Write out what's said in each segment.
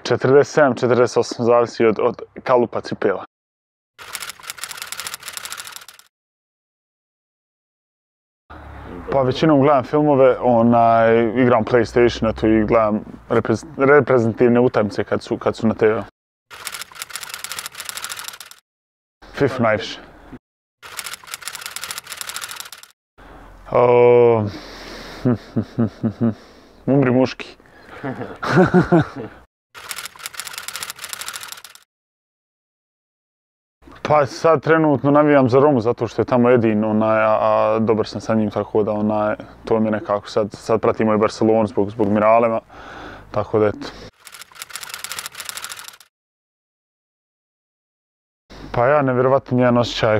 47-48, zavisi od kalupa cipela. Pa većinom gledam filmove, igram PlayStation, eto i gledam reprezentativne utakmice kad su na TV. FIFA najviše. Umri muški. Pa sad trenutno navijam za Romu zato što je tamo Edin, a dobar sam sa njim, tako da to mi je nekako sad pratimo i Barcelonu zbog Miralema, tako da eto. Pa ja, nevjerovatan jedan osjećaj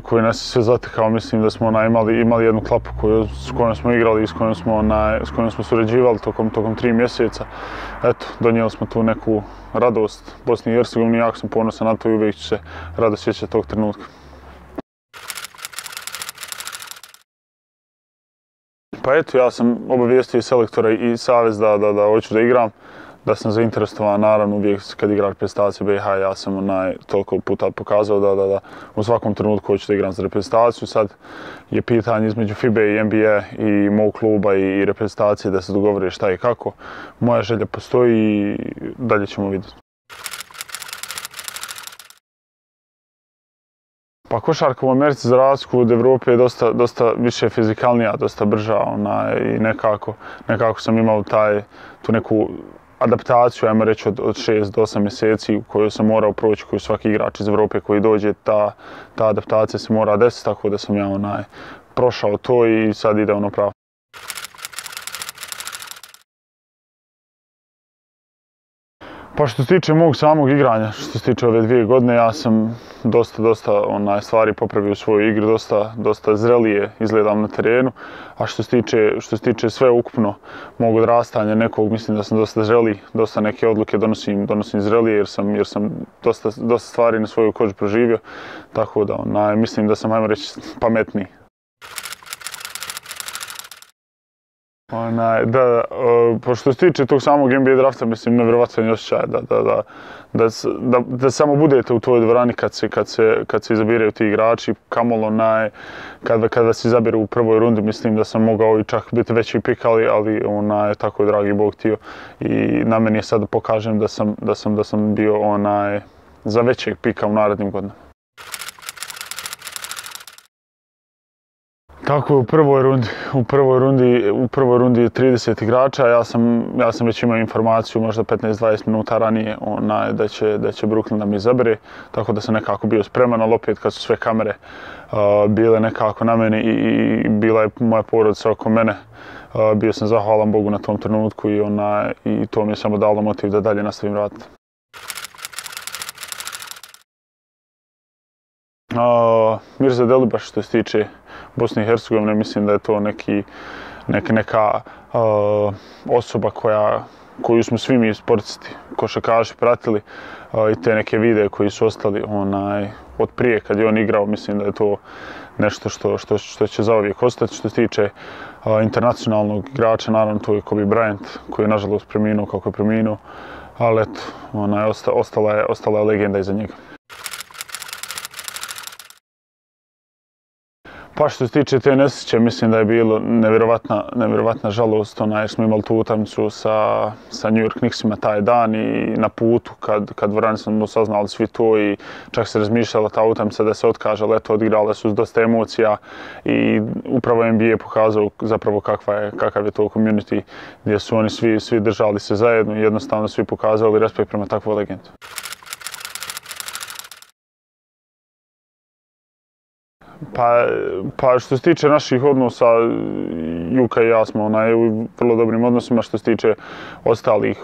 koji nas je sve zatekao, mislim da smo imali jednu klapu s kojom smo igrali i s kojom smo surađivali tokom 3 mjeseca. Eto, donijeli smo tu neku radost Bosni i Hercegovini, jako sam ponosan na to i uvijek ću se rado sjećati tog trenutka. Pa eto, ja sam obavijestio i selektora i savez da hoću da igram. Da sam zainteresovan, naravno uvijek kad igram reprezentaciju BiH, ja sam toliko puta pokazao da u svakom trenutku hoću da igram za reprezentaciju. Sad je pitanje između FIBA i NBA i mog kluba i reprezentacije da se dogovore šta i kako. Moja želja postoji i dalje ćemo vidjeti. Pa košarka u Americi za razliku od Evrope je dosta više fizikalnija, dosta brža i nekako sam imao tu neku adaptaciju, ajmo reći, od 6 do 8 mjeseci u kojoj sam morao proći, koju svaki igrač iz Evrope koji dođe, ta adaptacija se mora desiti, tako da sam ja prošao to i sad ide ono pravo. Pa što se tiče mog samog igranja, što se tiče ove 2 godine, ja sam dosta stvari popravio u svojoj igri, dosta zrelije izgledam na terenu, a što se tiče sve ukupno mog odrastanja nekog, mislim da sam dosta zreliji, dosta neke odluke donosim zrelije jer sam dosta stvari na svojoj koži proživio, tako da mislim da sam, ajmo reći, pametniji. Pošto se tiče tog samog NBA drafta, mislim, nevjerovatan osjećaj da samo budete u toj dvorani kad se izabiraju ti igrači, kamolo kad vas izabiru u prvoj rundi, mislim da sam mogao i čak biti veći pik, ali tako je dragi Bog htio i na meni je sad da pokažem da sam bio za većeg pika u narednim godinama. Tako je, u prvoj rundi je 30 igrača, ja sam već imao informaciju možda 15-20 minuta ranije da će Brooklyn da mi izabere, tako da sam nekako bio spreman, ali opet kad su sve kamere bile nekako na meni i bila je moja porodica oko mene, bio sam zahvalan Bogu na tom trenutku i to mi je samo dalo motiv da dalje nastavim raditi. Mirza Delibaš, što se tiče Bosne i Hercegovine, mislim da je to neka osoba koju smo svi mi sportisti, košarkaši pratili i te neke videe koji su ostali od prije kad je on igrao, mislim da je to nešto što će zauvijek ostati. Što se tiče internacionalnog igrača, naravno to je Kobe Bryant koji je nažalost preminuo kako je preminuo, ali eto, ostala je legenda iza njega. Pa što se tiče te nesreće, mislim da je bilo nevjerovatna žalost, jer smo imali tu utakmicu sa New York Knicksima taj dan i na putu kad dvorani smo saznali svi to i čak se razmišljala ta utakmica da se otkaže, ali eto, odigrale su s dosta emocija i upravo NBA je pokazao zapravo kakav je to community gdje su oni svi držali se zajedno i jednostavno svi pokazali respekt prema takvoj legendi. Pa što se tiče naših odnosa, Juka i ja smo u vrlo dobrim odnosima. Što se tiče ostalih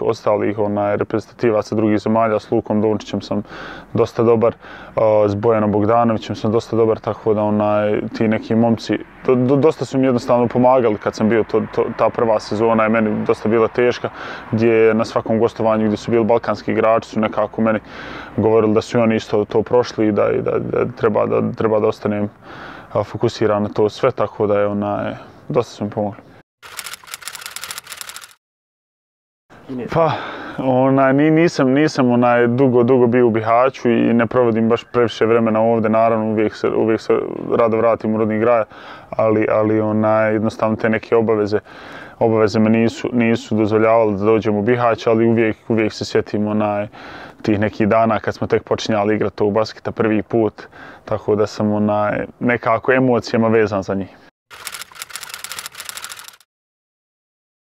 reprezentativaca drugih zemalja, s Lukom Dončićem sam dosta dobar, s Bojanom Bogdanovićem sam dosta dobar, tako da ti neki momci dosta su mi jednostavno pomagali kad sam bio, ta prva sezona je meni dosta bila teška, gdje na svakom gostovanju gdje su bili balkanski igrači su nekako meni govorili da su oni isto to prošli i da treba da ostanem fokusiran na to sve, tako da je dosta su mi pomogli. Pa, Nisam dugo bio u Bihaću i ne provodim baš previše vremena ovdje, naravno uvijek se rado vratim u rodni grad, ali jednostavno te neke obaveze me nisu dozvoljavali da dođem u Bihać, ali uvijek se sjetim tih nekih dana kad smo tek počinjali igrati tog basketa prvi put, tako da sam nekako emocijama vezan za njih.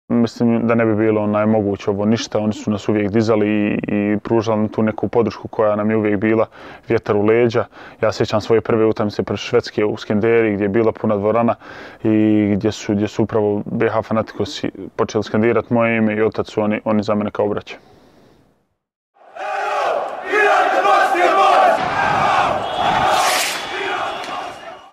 Mislim da ne bi bilo moguće ovo ništa, oni su nas uvijek dizali i pružali nam tu neku podršku koja nam je uvijek bila vjetar u leđa. Ja sjećam svoje prve utakmice protiv Švedske u Skenderi gdje je bila puna dvorana i gdje su upravo BiH fanatikosi počeli skandirati moje ime i otac su oni za mene kao braća.